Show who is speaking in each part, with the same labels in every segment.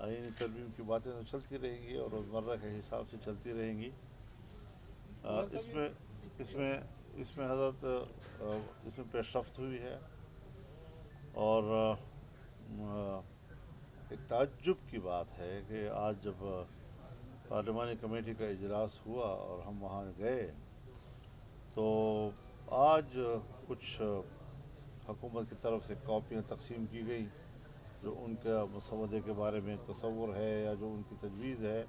Speaker 1: آئینی ترمیم کی باتیں تو چلتی رہیں گی اور روزمرہ کے حساب سے چلتی رہیں گی۔ اس میں اس میں اس میں حضرت اس میں پیش رفت ہوئی ہے، اور ایک تعجب کی بات ہے کہ آج جب پارلیمانی کمیٹی کا اجلاس ہوا اور ہم وہاں گئے تو آج کچھ حکومت کی طرف سے کاپیاں تقسیم کی گئیں جو ان کا مسودے کے بارے میں تصور ہے یا جو ان کی تجویز ہے،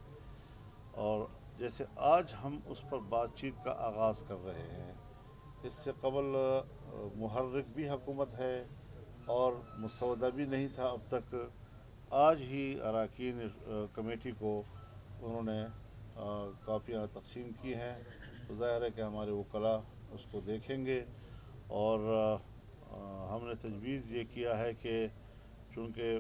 Speaker 1: اور جیسے آج ہم اس پر بات چیت کا آغاز کر رہے ہیں، اس سے قبل محرک بھی حکومت ہے اور مسودہ بھی نہیں تھا اب تک۔ آج ہی اراکین کمیٹی کو انہوں نے کاپیاں تقسیم کی ہیں، تو ظاہر ہے کہ ہمارے وکلاء اس کو دیکھیں گے، اور ہم نے تجویز یہ کیا ہے کہ چونکہ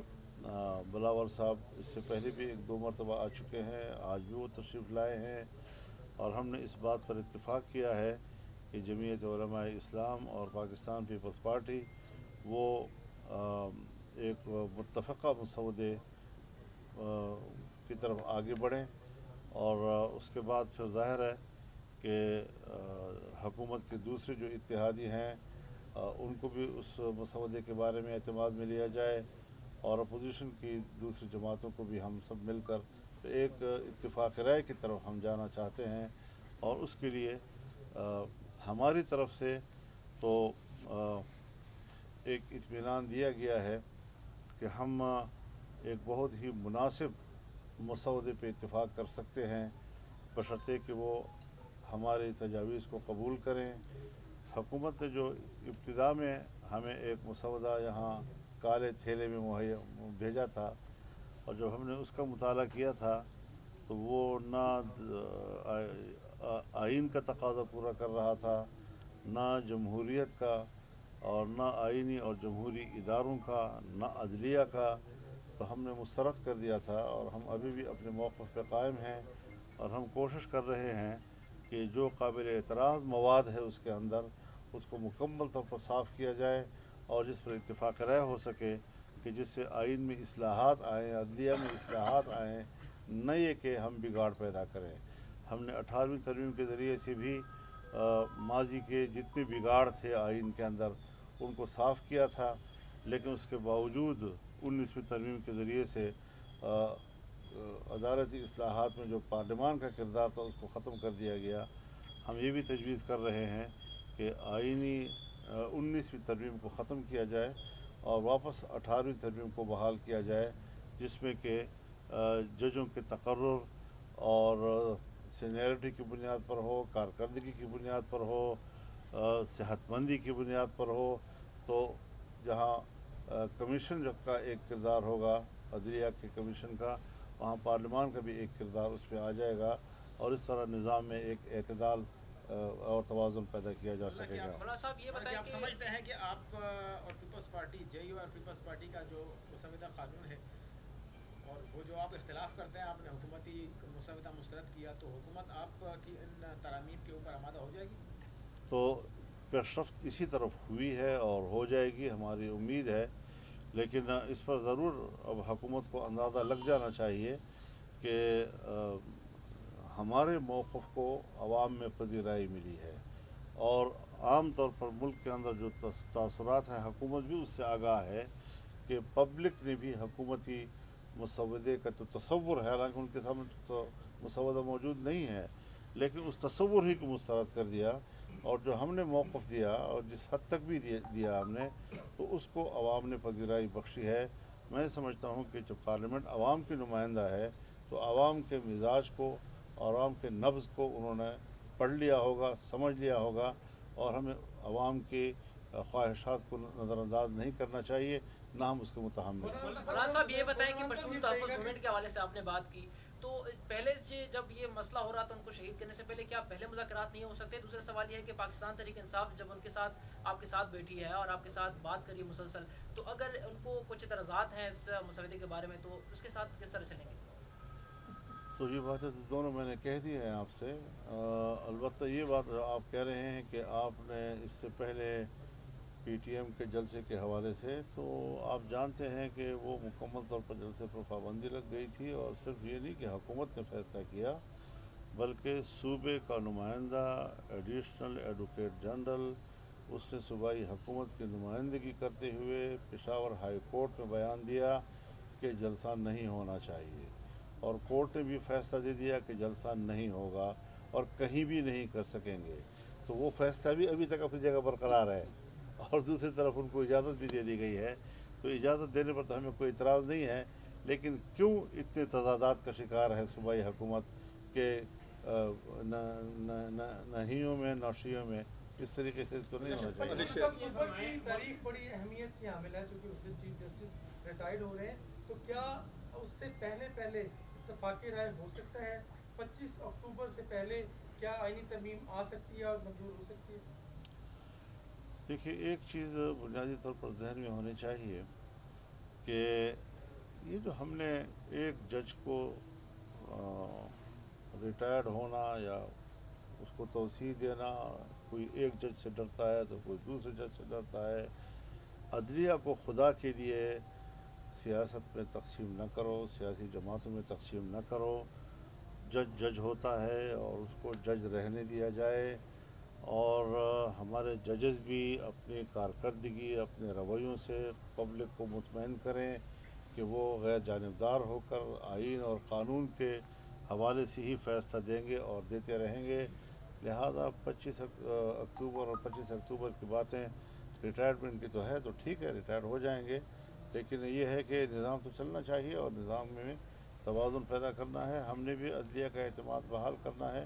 Speaker 1: بلاول صاحب اس سے پہلے بھی ایک دو مرتبہ آ چکے ہیں، آج بھی وہ تشریف لائے ہیں، اور ہم نے اس بات پر اتفاق کیا ہے کہ جمعیت علماء اسلام اور پاکستان پیپلز پارٹی وہ ایک متفقہ مسودے کی طرف آگے بڑھیں، اور اس کے بعد پھر ظاہر ہے کہ حکومت کے دوسرے جو اتحادی ہیں ان کو بھی اس مسودے کے بارے میں اعتماد میں لیا جائے، اور اپوزیشن کی دوسری جماعتوں کو بھی ہم سب مل کر ایک اتفاق رائے کی طرف ہم جانا چاہتے ہیں، اور اس کے لیے ہماری طرف سے تو ایک اطمینان دیا گیا ہے کہ ہم ایک بہت ہی مناسب مسودے پہ اتفاق کر سکتے ہیں، بشرطے کہ وہ ہماری تجاویز کو قبول کریں۔ حکومت نے جو ابتدا میں ہمیں ایک مسودہ یہاں کالے تھیلے میں بھیجا تھا، اور جب ہم نے اس کا مطالعہ کیا تھا تو وہ نہ آئین کا تقاضا پورا کر رہا تھا، نہ جمہوریت کا، اور نہ آئینی اور جمہوری اداروں کا، نہ عدلیہ کا، تو ہم نے مسترد کر دیا تھا، اور ہم ابھی بھی اپنے موقف پہ قائم ہیں، اور ہم کوشش کر رہے ہیں کہ جو قابل اعتراض مواد ہے اس کے اندر اس کو مکمل طور پر صاف کیا جائے، اور جس پر اتفاق رائے ہو سکے کہ جس سے آئین میں اصلاحات آئیں، عدلیہ میں اصلاحات آئیں، نہ یہ کہ ہم بگاڑ پیدا کریں۔ ہم نے 18ویں ترمیم کے ذریعے سے بھی ماضی کے جتنے بگاڑ تھے آئین کے اندر ان کو صاف کیا تھا، لیکن اس کے باوجود 19ویں ترمیم کے ذریعے سے عدالتی اصلاحات میں جو پارلیمان کا کردار تھا اس کو ختم کر دیا گیا۔ ہم یہ بھی تجویز کر رہے ہیں کہ آئینی 19ویں ترمیم کو ختم کیا جائے اور واپس 18ویں ترمیم کو بحال کیا جائے، جس میں کہ ججوں کے تقرر اور سینیئرٹی کی بنیاد پر ہو، کارکردگی کی بنیاد پر ہو، صحت مندی کی بنیاد پر ہو، تو جہاں کمیشن کا ایک کردار ہوگا عدلیہ کے کمیشن کا، وہاں پارلیمان کا بھی ایک کردار اس میں آ جائے گا، اور اس طرح نظام میں ایک اعتدال اور توازن پیدا کیا جا سکے گا۔
Speaker 2: مولانا صاحب یہ بتائیں
Speaker 3: آپ
Speaker 2: کہ
Speaker 3: سمجھتے ہیں کہ آپ اور پیپلز پارٹی جے یو اور پیپلز پارٹی کا جو مسودہ قانون ہے اور وہ جو آپ اختلاف کرتے ہیں، آپ نے حکومتی مسودہ مسترد کیا، تو حکومت آپ کی ان ترامیم کے اوپر آمادہ ہو جائے گی؟
Speaker 1: تو پیش رفت اسی طرف ہوئی ہے اور ہو جائے گی، ہماری امید ہے، لیکن اس پر ضرور اب حکومت کو اندازہ لگ جانا چاہیے کہ ہمارے موقف کو عوام میں پذیرائی ملی ہے، اور عام طور پر ملک کے اندر جو تاثرات ہیں حکومت بھی اس سے آگاہ ہے کہ پبلک نے بھی حکومتی مسودے کا تو تصور ہے، حالانکہ ان کے سامنے تو مسودہ موجود نہیں ہے، لیکن اس تصور ہی کو مسترد کر دیا، اور جو ہم نے موقف دیا اور جس حد تک بھی دیا ہم نے، تو اس کو عوام نے پذیرائی بخشی ہے۔ میں سمجھتا ہوں کہ جو پارلیمنٹ عوام کی نمائندہ ہے تو عوام کے مزاج کو، عوام کے نبض کو انہوں نے پڑھ لیا ہوگا، سمجھ لیا ہوگا، اور ہمیں عوام کی خواہشات کو نظر انداز نہیں کرنا چاہیے، نہ ہم اس کے متحمل ہیں۔
Speaker 2: مولانا صاحب یہ بتائیں کہ پشتون تحفظ موومنٹ کے حوالے سے آپ نے بات کی، تو پہلے سے جب یہ مسئلہ ہو رہا تھا ان کو شہید کرنے سے پہلے، کیا پہلے مذاکرات نہیں ہو سکتے؟ دوسرا سوال یہ ہے کہ پاکستان تحریک انصاف جب ان کے ساتھ آپ کے ساتھ بیٹھی ہے اور آپ کے ساتھ بات کری مسلسل، تو اگر ان کو کچھ اعتراضات ہیں اس مسودے کے بارے میں تو اس کے ساتھ کس طرح چلیں گے؟
Speaker 1: تو یہ باتیں تو دونوں میں نے کہہ دی ہیں آپ سے، البتہ یہ بات آپ کہہ رہے ہیں کہ آپ نے اس سے پہلے PTM के जलसे के हवाले से, तो आप जानते हैं कि वो मुकम्मल तौर पर जलसे पर पाबंदी लग गई थी। और सिर्फ ये नहीं कि हुकूमत ने फैसला किया, बल्कि सूबे का नुमाइंदा एडिशनल एडवोकेट जनरल, उसने सूबाई हुकूमत की नुमाइंदगी करते हुए पेशावर हाई कोर्ट में बयान दिया कि जलसा नहीं होना चाहिए, और कोर्ट ने भी फैसला दे दिया कि जलसा नहीं होगा और कहीं भी नहीं कर सकेंगे। तो वो फैसला भी अभी तक अपनी जगह बरकरार है, और दूसरी तरफ उनको इजाज़त भी दे दी गई है। तो इजाज़त देने पर तो हमें कोई इतराज़ नहीं है, लेकिन क्यों इतने तजादात का शिकार है सूबाई हुकूमत के नहियों में नौशियों में? इस तरीके से तो नहीं होना चाहिए।
Speaker 4: अक्टूबर की तारीख बड़ी अहमियत की हामिल है, क्योंकि उस दिन चीफ जस्टिस रिटायर्ड हो रहे हैं। तो क्या उससे पहले इत्तफाक़ी राय हो सकता है? 25 अक्टूबर से पहले क्या आईनी तरमीम आ सकती है और मंजूर हो सकती है?
Speaker 1: देखिए, एक चीज़ बुनियादी तौर पर जहन में होनी चाहिए कि ये जो हमने एक जज को रिटायर्ड होना या उसको तौसीह देना, कोई एक जज से डरता है तो कोई दूसरे जज से डरता है। अदलिया को खुदा के लिए सियासत में तकसीम न करो, सियासी जमातों में तकसीम न करो। जज जज होता है और उसको जज रहने दिया जाए, और हमारे जजेस भी अपनी कारकर्दगी, अपने रवैयों से पब्लिक को मुतमईन करें कि वो गैर जानिबदार होकर आइन और क़ानून के हवाले से ही फ़ैसला देंगे और देते रहेंगे। लिहाजा 25 अक्टूबर और 25 अक्टूबर की बातें रिटायरमेंट की तो है, तो ठीक है, रिटायर हो जाएंगे, लेकिन ये है कि निज़ाम तो चलना चाहिए और निज़ाम में तवाज़ुन पैदा करना है। हमने भी अदलिया का एतमाद बहाल करना है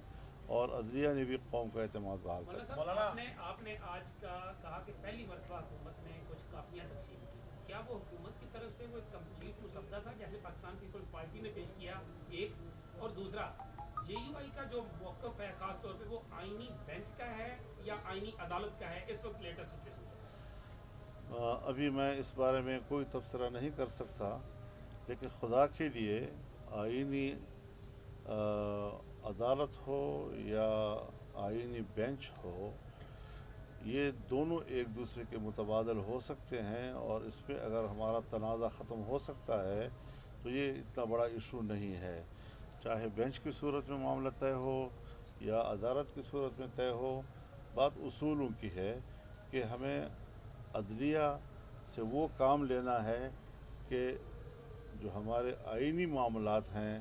Speaker 1: और अदलिया ने भी कौम का एतमाद बहाल करना है।
Speaker 5: आपने आज का कहा कि पहली मरतबा हुकूमत ने कुछ कापियाँ तकसीम की, क्या वो हुकूमत की तरफ से वो कंप्लीट मुसद्दा था जैसे पाकिस्तान पीपल्स पार्टी ने पेश किया? एक, और दूसरा, JUI का जो मौक़िफ़ है ख़ास तौर पे वो आइनी बेंच का है या आइनी अदालत का है इस वक्त लेटेस्ट सिचुएशन?
Speaker 1: अभी मैं इस बारे में कोई तबसरा नहीं कर सकता, लेकिन खुदा के लिए आइनी अदालत हो या आइनी बेंच हो, ये दोनों एक दूसरे के मुतबादल हो सकते हैं, और इस पर अगर हमारा तनाज़ा ख़त्म हो सकता है तो ये इतना बड़ा इशू नहीं है। चाहे बेंच की सूरत में मामला तय हो या अदालत की सूरत में तय हो, बात उसूलों की है कि हमें अदलिया से वो काम लेना है कि जो हमारे आइनी मामलात हैं,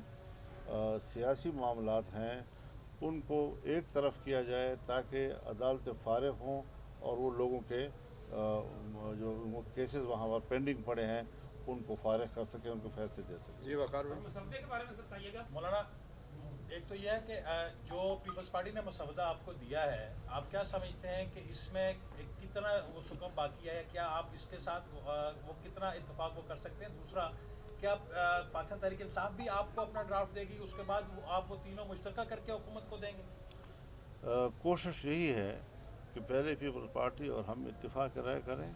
Speaker 1: सियासी मामलात हैं, उनको एक तरफ किया जाए ताकि अदालतें फ़ारिग हों और वो लोगों के जो वो केसेस वहाँ पर पेंडिंग पड़े हैं उनको फ़ारिग कर सकें, उनको फैसले दे सकें।
Speaker 6: जी वकार भाई,
Speaker 5: मसौदे के बारे में बताइएगा।
Speaker 7: मौलाना, एक तो यह है कि जो पीपल्स पार्टी ने मसौदा आपको दिया है, आप क्या समझते हैं कि इसमें कितना वो सुकम बाकी है? क्या आप इसके साथ वो कितना इत्तेफाक वो कर सकते हैं? दूसरा, क्या पाकिस्तान तहरीक इंसाफ भी आपको अपना ड्राफ्ट देगी, उसके बाद आप वो तीनों मुश्तरका करके हुकूमत को देंगे?
Speaker 1: कोशिश यही है कि पहले पीपल्स पार्टी और हम इत्तेफाक राय करें,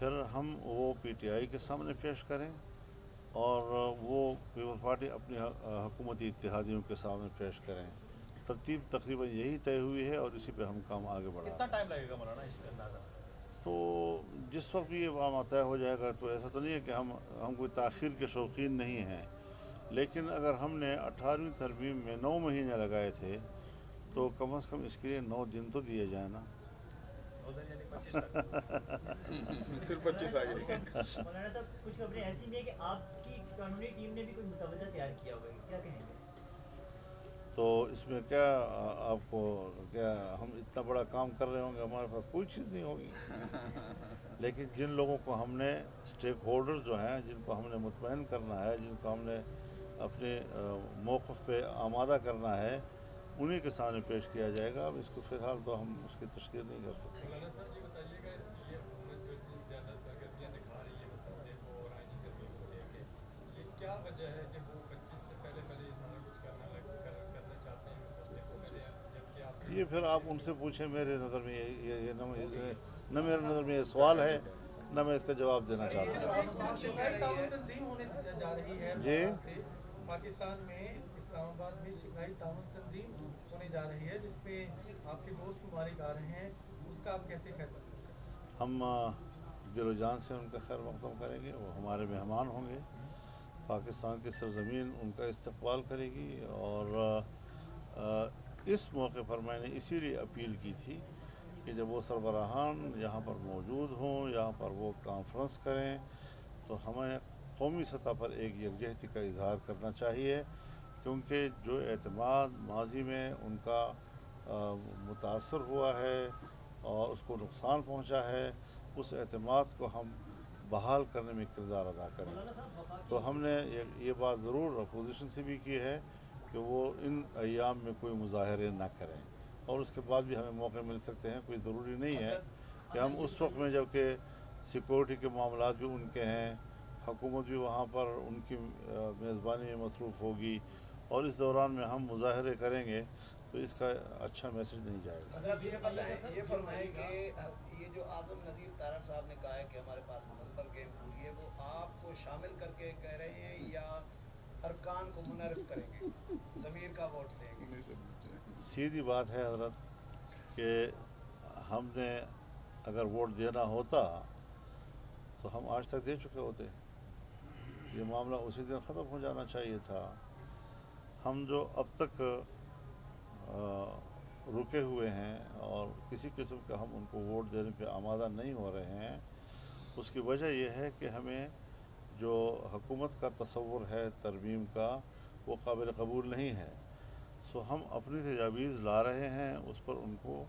Speaker 1: फिर हम वो PTI के सामने पेश करें, और वो पीपल्स पार्टी अपनी हुकूमती इत्तेहादियों के सामने पेश करें। तरतीब तकरीबन यही तय हुई है और इसी पे हम काम आगे बढ़ा।
Speaker 7: कितना टाइम लगेगा मौलाना इसके अंदाज़ा?
Speaker 1: तो जिस वक्त भी ये मामला तय हो जाएगा, तो ऐसा तो नहीं है कि हम कोई ताख़ीर के शौकीन नहीं हैं, लेकिन अगर हमने 18वीं तरमीम में 9 महीने लगाए थे तो कम से कम इसके लिए 9 दिन तो दिए जाए ना।
Speaker 6: फिर 25 आ गई।
Speaker 8: मौलाना साहब, कुछ खबरें ऐसी भी है कि आपकी कानूनी टीम ने भी कोई मुसवदा तैयार किया होगा, क्या कहेंगे?
Speaker 1: तो इसमें क्या आपको क्या हम इतना बड़ा काम कर रहे होंगे, हमारे पास कोई चीज़ नहीं होगी। लेकिन जिन लोगों को हमने स्टेक होल्डर जो हैं, जिनको हमने मुतमईन करना है, जिनको हमने अपने मौक़िफ़ पे आमादा करना है, उन्हीं के सामने पेश किया जाएगा। अब इसको फ़िलहाल तो हम उसकी तशकील नहीं कर सकते।
Speaker 4: मौलाना साहब ये बताइएगा, ये हुकूमत जो इतनी ज़्यादा सरगर्मियाँ दिखा रही है मसौदे को और आईनी तरमीम को लेके, ये क्या वजह है कि वो 25 से पहले ये सारा कुछ करना चाहते हैं मसौदे को पहले, जबकि आप
Speaker 1: ये फिर आप उनसे पूछें। मेरे नज़र में ये न मेरे नज़र में ये सवाल है, न मैं इसका जवाब देना चाहता हूँ।
Speaker 4: तंजीम होने जा रही है
Speaker 1: जी,
Speaker 4: पाकिस्तान में इस्लामाबाद में शिफाई ताउन तंजीम होने जा रही है, जिसपे आपके दोस्त मुबारक आ रहे हैं, उसका आप कैसे कहते हैं?
Speaker 1: ہم دل و جان سے ان کا خیر مقدم کریں گے. وہ ہمارے مہمان ہوں گے. پاکستان کی سرزمین ان کا استقبال کرے گی. اور اس موقع پر میں نے اسی لیے اپیل کی تھی کہ جب وہ سربراہان یہاں پر موجود ہوں، یہاں پر وہ کانفرنس کریں، تو ہمیں قومی سطح پر ایک یکجہتی کا اظہار کرنا چاہیے، کیونکہ جو اعتماد ماضی میں ان کا متاثر ہوا ہے اور اس کو نقصان پہنچا ہے، اس اعتماد کو ہم بحال کرنے میں کردار ادا کریں. تو ہم نے یہ بات ضرور اپوزیشن سے بھی کی ہے کہ وہ ان ایام میں کوئی مظاہرے نہ کریں، اور اس کے بعد بھی ہمیں موقع مل سکتے ہیں. کوئی ضروری نہیں ہے کہ ہم اس وقت میں، جب کہ سیکورٹی کے معاملات بھی ان کے ہیں، حکومت بھی وہاں پر ان کی میزبانی میں مصروف ہوگی، اور اس دوران میں ہم مظاہرے کریں گے تو اس کا اچھا میسج نہیں جائے گا.
Speaker 9: حضرت یہ بتائیں، یہ فرمائیں کہ یہ جو اعظم نذیر طارق صاحب نے کہا ہے کہ ہمارے پاس نمبر گیم پوری ہے، وہ آپ کو شامل کر کے کہہ رہے ہیں یا ارکان کو منعرف کریں گے، ضمیر کا ووٹ دیں گے؟
Speaker 1: سیدھی بات ہے حضرت کہ ہم نے اگر ووٹ دینا ہوتا تو ہم آج تک دے چکے ہوتے. یہ معاملہ اسی دن ختم ہو جانا چاہیے تھا. ہم جو اب تک رکے ہوئے ہیں اور کسی قسم کا ہم ان کو ووٹ دینے پہ آمادہ نہیں ہو رہے ہیں، اس کی وجہ یہ ہے کہ ہمیں جو حکومت کا تصور ہے ترمیم کا، وہ قابل قبول نہیں ہے. سو ہم اپنی تجاویز لا رہے ہیں، اس پر ان کو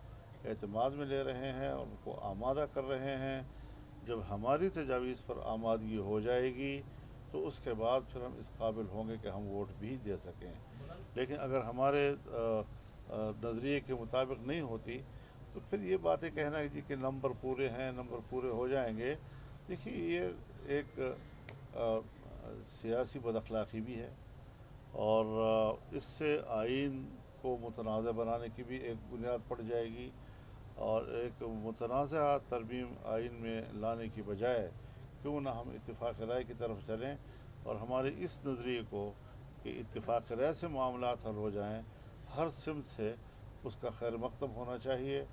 Speaker 1: اعتماد میں لے رہے ہیں اور ان کو آمادہ کر رہے ہیں. جب ہماری تجاویز پر آمادگی ہو جائے گی تو اس کے بعد پھر ہم اس قابل ہوں گے کہ ہم ووٹ بھی دے سکیں. لیکن اگر ہمارے نظریے کے مطابق نہیں ہوتی تو پھر یہ باتیں کہنا جی کہ نمبر پورے ہیں، نمبر پورے ہو جائیں گے. دیکھیے، یہ ایک سیاسی بد اخلاقی بھی ہے، اور اس سے آئین کو متنازع بنانے کی بھی ایک بنیاد پڑ جائے گی. اور ایک متنازع ترمیم آئین میں لانے کی بجائے کیوں نہ ہم اتفاق رائے کی طرف چلیں، اور ہمارے اس نظریے کو کہ اتفاق رائے سے معاملات حل ہو جائیں، ہر سمت سے اس کا خیر مقدم ہونا چاہیے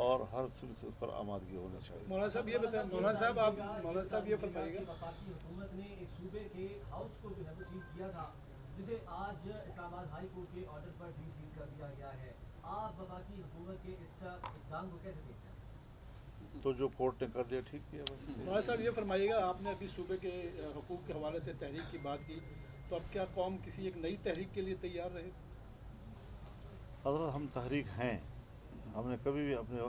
Speaker 1: اور ہر سمت سے اس پر آمادگی ہونی چاہیے.
Speaker 6: مولانا صاحب یہ بتائیں، مولانا صاحب یہ فرمائیے گا.
Speaker 10: وفاقی حکومت نے ایک صوبے کے ہاؤس کو جو ہے وہ سیل کیا تھا، جسے آج اسلام آباد ہائی کورٹ کے آرڈر پر ڈی سیل کر دیا گیا ہے. آپ وفاقی حکومت کے اس اقدام کو کیسے دیکھتے ہیں؟
Speaker 1: تو جو کورٹ نے کر دیا ٹھیک کیا بس.
Speaker 6: مولانا صاحب یہ فرمائیے گا، آپ نے ابھی صوبے کے حقوق کے حوالے سے تحریک کی بات کی، تو اب کیا قوم کسی ایک نئی تحریک کے لیے تیار رہے؟
Speaker 1: حضرت ہم تحریک ہیں. ہم نے کبھی بھی اپنے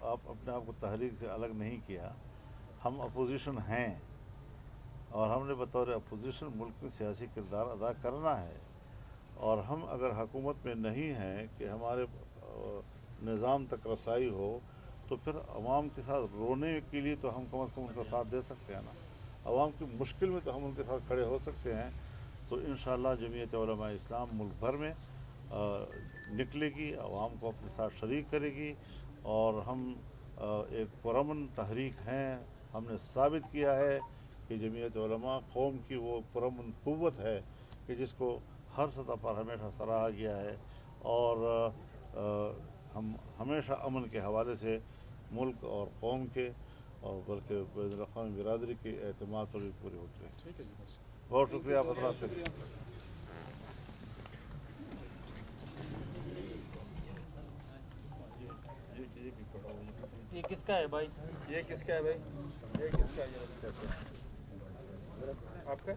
Speaker 1: آپ کو تحریک سے الگ نہیں کیا. ہم اپوزیشن ہیں، اور ہم نے بطور اپوزیشن ملک میں سیاسی کردار ادا کرنا ہے. اور ہم اگر حکومت میں نہیں ہیں کہ ہمارے نظام تک رسائی ہو، تو پھر عوام کے ساتھ رونے کے لیے تو ہم کم از کم ان کا ساتھ دے سکتے ہیں نا. عوام کی مشکل میں تو ہم ان کے ساتھ کھڑے ہو سکتے ہیں. تو انشاءاللہ جمعیت علماء اسلام ملک بھر میں نکلے گی، عوام کو اپنے ساتھ شریک کرے گی، اور ہم ایک پرامن تحریک ہیں. ہم نے ثابت کیا ہے کہ جمعیت علماء قوم کی وہ پرامن قوت ہے کہ جس کو ہر سطح پر ہمیشہ سراہا گیا ہے، اور ہم ہمیشہ امن کے حوالے سے ملک اور قوم کے اور بلکہ بین الاقوامی برادری کے اعتماد پر بھی پورے ہوتے ہیں.
Speaker 6: ٹھیک ہے جی، بس.
Speaker 1: بہت شکریہ آپ حضرات کا.
Speaker 5: یہ کس کا ہے بھائی؟
Speaker 6: یہ کس کا ہے بھائی؟ یہ کس کا ہے؟ آپ کا؟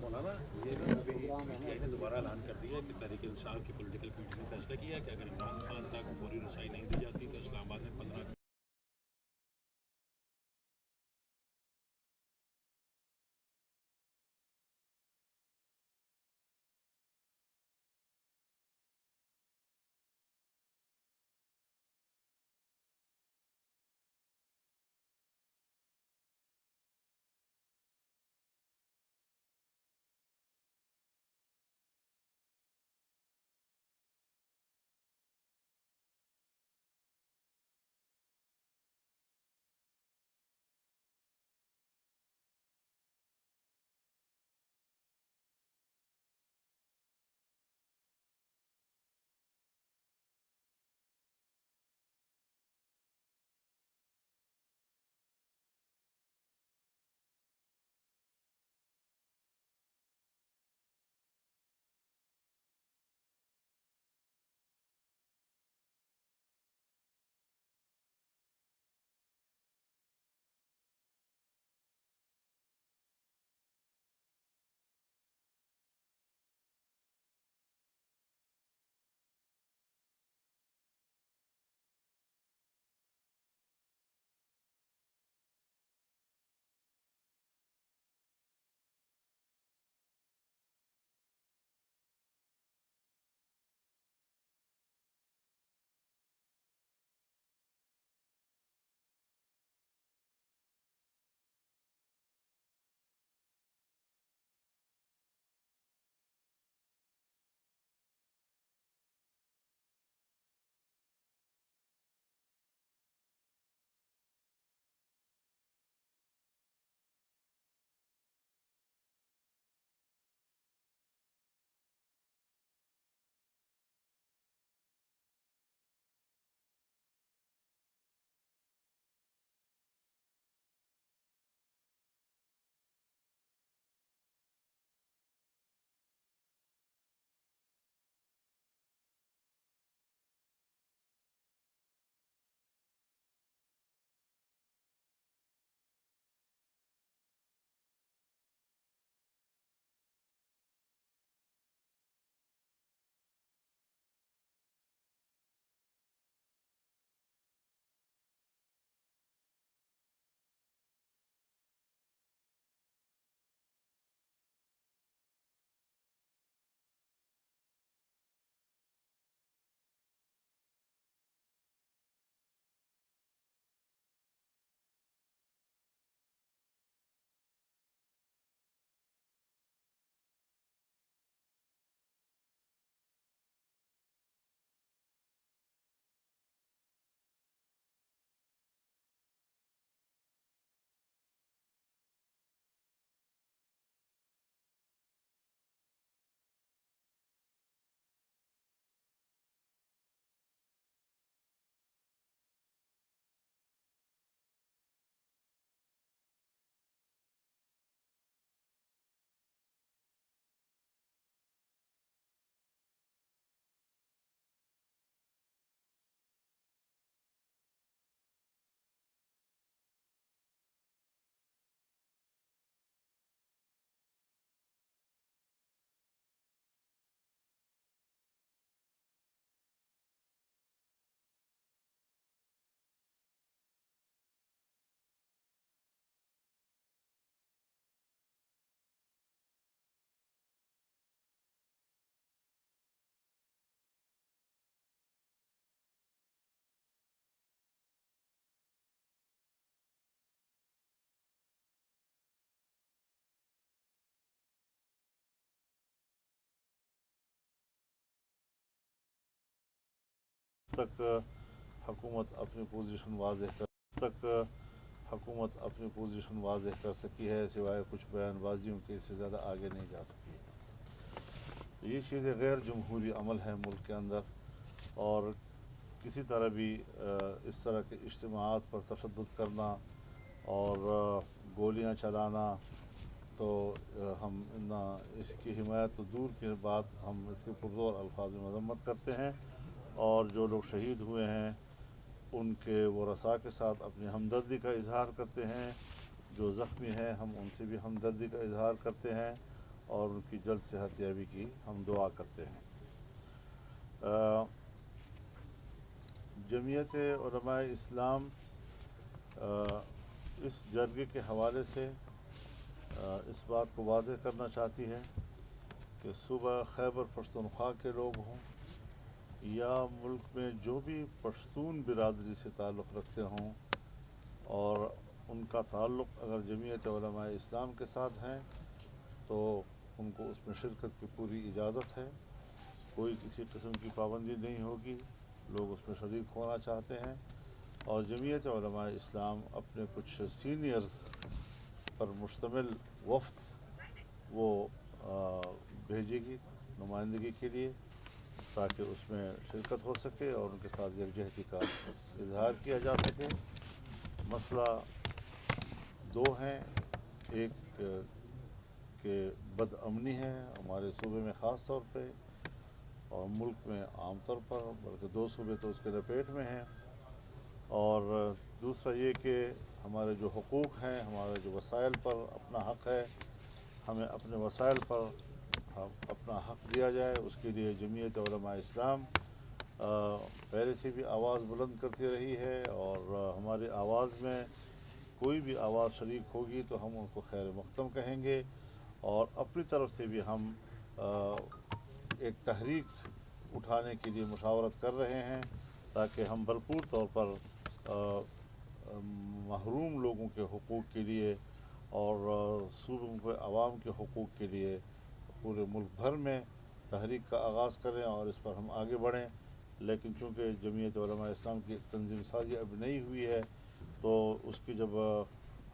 Speaker 7: مولانا یہ دوبارہ اعلان کر دیا کہ تحریک انصاف کی پولیٹیکل کمیٹی نے فیصلہ کیا کہ اگر عمران خان تک فوری رسائی نہیں دی جاتی تو اسلام آباد میں 15
Speaker 1: तक हुकूमत अपनी पोजीशन वाज़ेह कर सकी है, सिवाय कुछ बयानबाजियों के इससे ज़्यादा आगे नहीं जा सकी। ये चीज़ें गैर जमहूरी अमल है मुल्क के अंदर, और किसी तरह भी इस तरह के इज्तिमाआत पर तशद्दुद करना और गोलियां चलाना, तो हम इसकी हिमायत तो दूर की बात, हम इसके पुरज़ोर अल्फाज में मज़म्मत करते हैं। और जो लोग शहीद हुए हैं उनके वरसा के साथ अपनी हमदर्दी का इजहार करते हैं। जो ज़ख्मी हैं हम उनसे भी हमदर्दी का इजहार करते हैं और उनकी जल्द सेहतयाबी की हम दुआ करते हैं। जमीयत उलमाए इस्लाम इस जरगे के हवाले से इस बात को वाज़ेह करना चाहती है कि सुबह खैबर पख्तूनख्वा के लोग हों या मुल्क में जो भी पश्तून बिरादरी से ताल्लुक़ रखते हों और उनका ताल्लुक़ अगर जमीयत उलमाए इस्लाम के साथ हैं तो उनको उसमें शिरकत की पूरी इजाज़त है। कोई किसी किस्म की पाबंदी नहीं होगी, लोग उसमें शरीक होना चाहते हैं। और जमीयत उलमाए इस्लाम अपने कुछ सीनियर्स पर मुश्तमिल वफ़द वो भेजेगी नुमाइंदगी के लिए, ताकि उसमें शिरकत हो सके और उनके साथ यकजहती का इजहार किया जा सके। मसला दो हैं, एक कि बदअमनी है हमारे सूबे में ख़ास तौर पे और मुल्क में आम तौर पर, बल्कि दो सूबे तो उसके लपेट में हैं। और दूसरा ये कि हमारे जो हुकूक़ हैं, हमारे जो वसाइल पर अपना हक़ है, हमें अपने वसाइल पर अपना हक़ दिया जाए। उसके लिए जमीयत उलमाए इस्लाम पहले से भी आवाज़ बुलंद करती रही है और हमारी आवाज़ में कोई भी आवाज़ शरीक होगी तो हम उनको खैर मक़दम कहेंगे। और अपनी तरफ से भी हम एक तहरीक उठाने के लिए मुशावरत कर रहे हैं, ताकि हम भरपूर तौर पर महरूम लोगों के हुकूक़ के लिए और सूबों के आवाम के हुकूक़ के लिए पूरे मुल्क भर में तहरीक का आगाज़ करें और इस पर हम आगे बढ़ें। लेकिन चूँकि जमीयत उलमाए इस्लाम की तंज़ीम साज़ी अभी नहीं हुई है, तो उसकी जब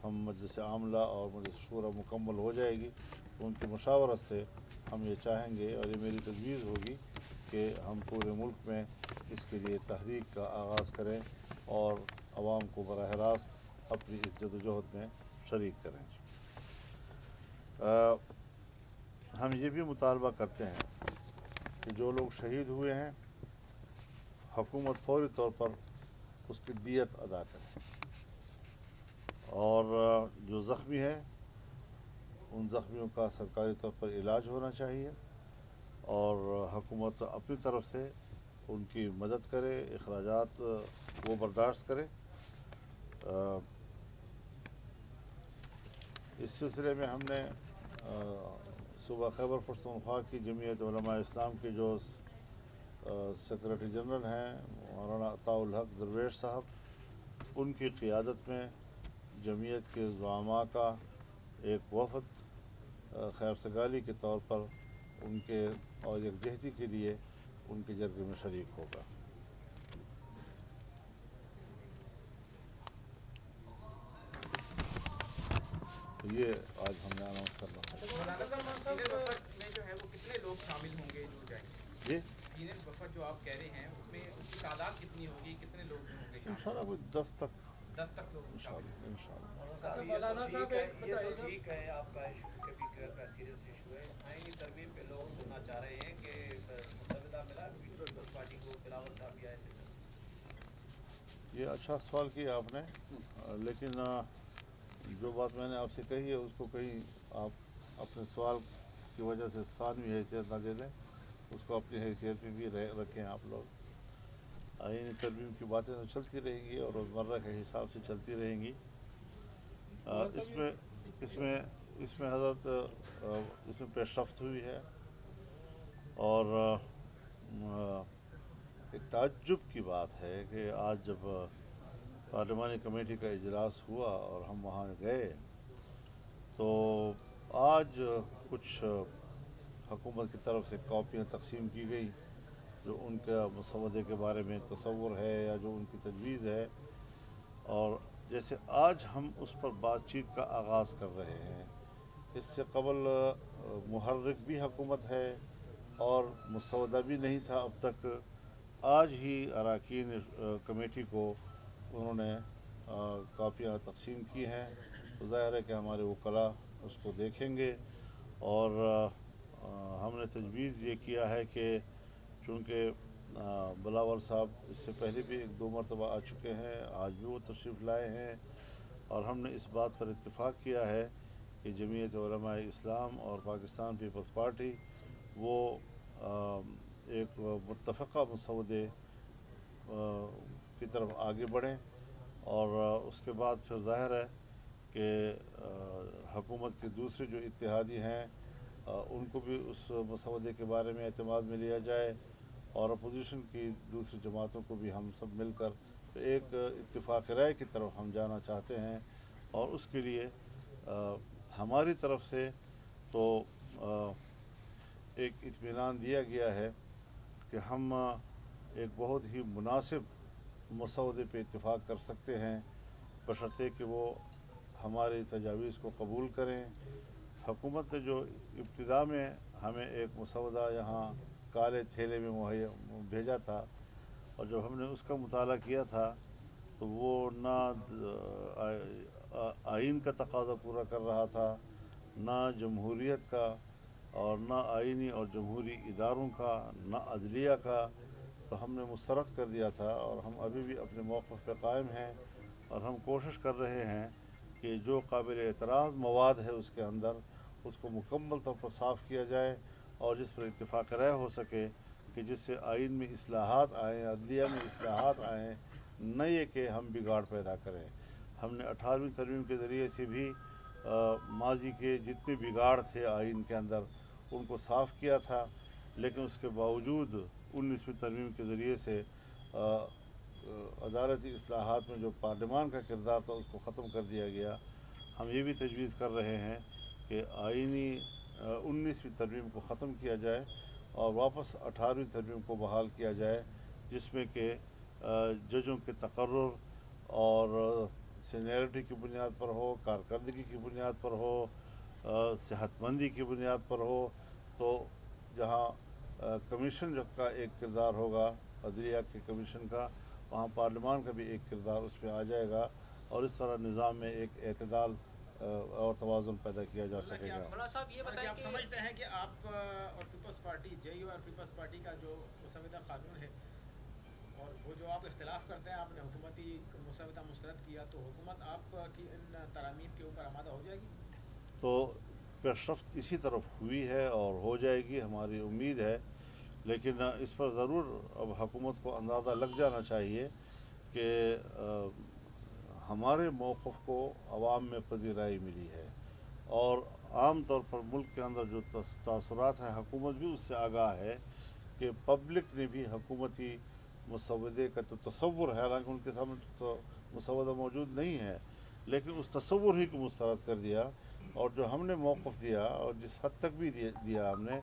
Speaker 1: हम मजलिस आमला और मजलिस शूरा मुकम्मल हो जाएगी तो उनकी मुशावरत से हम ये चाहेंगे और ये मेरी तजवीज़ होगी कि हम पूरे मुल्क में इसके लिए तहरीक का आगाज़ करें और आवाम को बराह रास्त अपनी इस जदोजहद में शरीक करें। हम ये भी मुतालबा करते हैं कि जो लोग शहीद हुए हैं हुकूमत फ़ौरी तौर पर उसकी दियत अदा करे, और जो ज़ख्मी है उन ज़ख्मियों का सरकारी तौर पर इलाज होना चाहिए और हुकूमत अपनी तरफ से उनकी मदद करे, अखराजात वो बर्दाश्त करे। इस सिलसिले में हमने सूबा खैबर पख्तूनख्वा की जमीयत उलमाए इस्लाम के जो सेक्रेटरी जनरल हैं मौलाना अताउल हक दरवेश साहब, उनकी क़ियादत में जमीयत के ज़ुआमा का एक वफ़द खैर सगाली के तौर पर उनके और यकजहती के लिए उनके जरगे में शरीक होगा। तो ये आज हमने अनाउंस करना है।
Speaker 3: में जो है वो कितने लोग शामिल होंगे जुड़ जाएंगे?
Speaker 1: जी,
Speaker 3: सीनियर वफ़द जो आप कह रहे हैं उसमें उसकी तादाद कितनी होगी, कितने लोग होंगे?
Speaker 1: इंशाल्लाह कोई 10 तक
Speaker 3: 10 तक लोग शामिल होंगे।
Speaker 1: इंशाल्लाह।
Speaker 9: ये तो ठीक है आपका इशू के भी का सीरियस इशू है। आईनी तरमीम पे लोग सुनना चाह रहे हैं कि मुसविदा मिला पीपल्स पार्टी को बिलावल साहब भी आए थे।
Speaker 1: ये अच्छा सवाल किया आपने, लेकिन जो बात मैंने आपसे कही है उसको कहीं आप अपने सवाल की वजह से सानवी हैसियत ना दे लें, उसको अपनी हैसियत में भी रखें आप लोग। आईनी तरमीम की बातें तो चलती रहेंगी और रोज़मर्रा के हिसाब से चलती रहेंगी। इसमें हज़रत इसमें पेशरफ्त हुई है और एक ताज्जुब की बात है कि आज जब पार्लिमानी कमेटी का इजलास हुआ और हम वहाँ गए तो आज कुछ हुकूमत की तरफ से कॉपियाँ तकसीम की गई जो उनका मसवदे के बारे में तसव्वुर है या जो उनकी तजवीज़ है। और जैसे आज हम उस पर बातचीत का आगाज़ कर रहे हैं, इससे कबल मुहर्रिक भी हुकूमत है और मसवदा भी नहीं था अब तक। आज ही अरकान कमेटी को उन्होंने कापियाँ तकसीम की हैं, तो ज़ाहिर है कि हमारे वकला उसको देखेंगे। और हमने तजवीज़ ये किया है कि चूँकि बिलावल साहब इससे पहले भी 1-2 मरतबा आ चुके हैं, आज भी वो तशरीफ़ लाए हैं, और हमने इस बात पर इत्तेफाक किया है कि जमीयत उलमाए इस्लाम और पाकिस्तान पीपल्स पार्टी वो एक मुत्तफ़क़ा मसवदे की तरफ आगे बढ़ें। और उसके बाद फिर ज़ाहिर है कि हुकूमत के दूसरे जो इत्तेहादी हैं उनको भी उस मसवदे के बारे में एतमाद में लिया जाए, और अपोजिशन की दूसरी जमातों को भी हम सब मिलकर एक इत्तिफाक राय की तरफ हम जाना चाहते हैं। और उसके लिए हमारी तरफ से तो एक इत्मीनान दिया गया है कि हम एक बहुत ही मुनासिब मसवदे पे इत्तिफाक कर सकते हैं, बशर्ते कि वो हमारी तजावीज़ को कबूल करें। हुकूमत ने जो इब्तिदा में हमें एक मसवदा यहाँ काले थैले में मुहैया भेजा था, और जब हमने उसका मुताला किया था तो वो ना आइन का तकाज़ा पूरा कर रहा था, ना जमहूरियत का, और ना आइनी और जमहूरी इदारों का, ना अदलिया का। तो हमने मुस्तरद कर दिया था, और हम अभी भी अपने मौक़िफ़ पे कायम हैं, और हम कोशिश कर रहे हैं कि जो काबिल एतराज़ मवाद है उसके अंदर उसको मुकम्मल तौर पर साफ़ किया जाए, और जिस पर इत्तिफाक राय हो सके कि जिससे आइन में इस्लाहात आएँ, अदलिया में इस्लाहात आएँ, न ये कि हम बिगाड़ पैदा करें। हमने 18वीं तरमीम के ज़रिए से भी माजी के जितने बिगाड़ थे आइन के अंदर उनको साफ़ किया था, लेकिन उसके बावजूद 19वीं तरमीम के ज़रिए से अदालती इस्लाहात में जो पार्लिमान का किरदार था उसको ख़त्म कर दिया गया। हम ये भी तजवीज़ कर रहे हैं कि आइनी 19वीं तरमीम को ख़त्म किया जाए और वापस 18वीं तरमीम को बहाल किया जाए, जिसमें कि जजों के तकर्रुर और सीनियरिटी की बुनियाद पर हो, कारकर्दगी की बुनियाद पर हो, सेहतमंदी की बुनियाद पर हो। तो जहाँ कमीशन का एक किरदार होगा अदलिया के कमीशन का, वहाँ पार्लिमान का भी एक किरदार उसमें आ जाएगा, और इस तरह निज़ाम में एक एतदाल और तवाज़ुन पैदा किया जा सकेगा।
Speaker 2: मौलाना साहब ये बताएं
Speaker 3: आप
Speaker 2: कि
Speaker 3: समझते हैं कि आप और पीपल्स पार्टी जेयू और पीपल्स पार्टी का जो मुसवदा कानून है और वो जो आप इख्तिलाफ करते हैं, आपने हुकूमती मुसवदा मुस्तरद किया, तो हुकूमत आपकी इन तरामीम के ऊपर आमादा हो जाएगी?
Speaker 1: तो पेशरफ्त इसी तरफ हुई है और हो जाएगी, हमारी उम्मीद है। लेकिन इस पर ज़रूर अब हुकूमत को अंदाज़ा लग जाना चाहिए कि हमारे मौक़िफ़ को अवाम में पज़ीराई मिली है, और आम तौर पर मुल्क के अंदर जो तासुरात हैं, हुकूमत भी उससे आगाह है कि पब्लिक ने भी हुकूमती मसवदे का तो तसव्वुर है, हालांकि उनके सामने तो मसवदा मौजूद नहीं है, लेकिन उस तसव्वुर ही को मुस्तरद कर दिया। और जो हमने मौक़िफ़ दिया और जिस हद तक भी दिया हमने,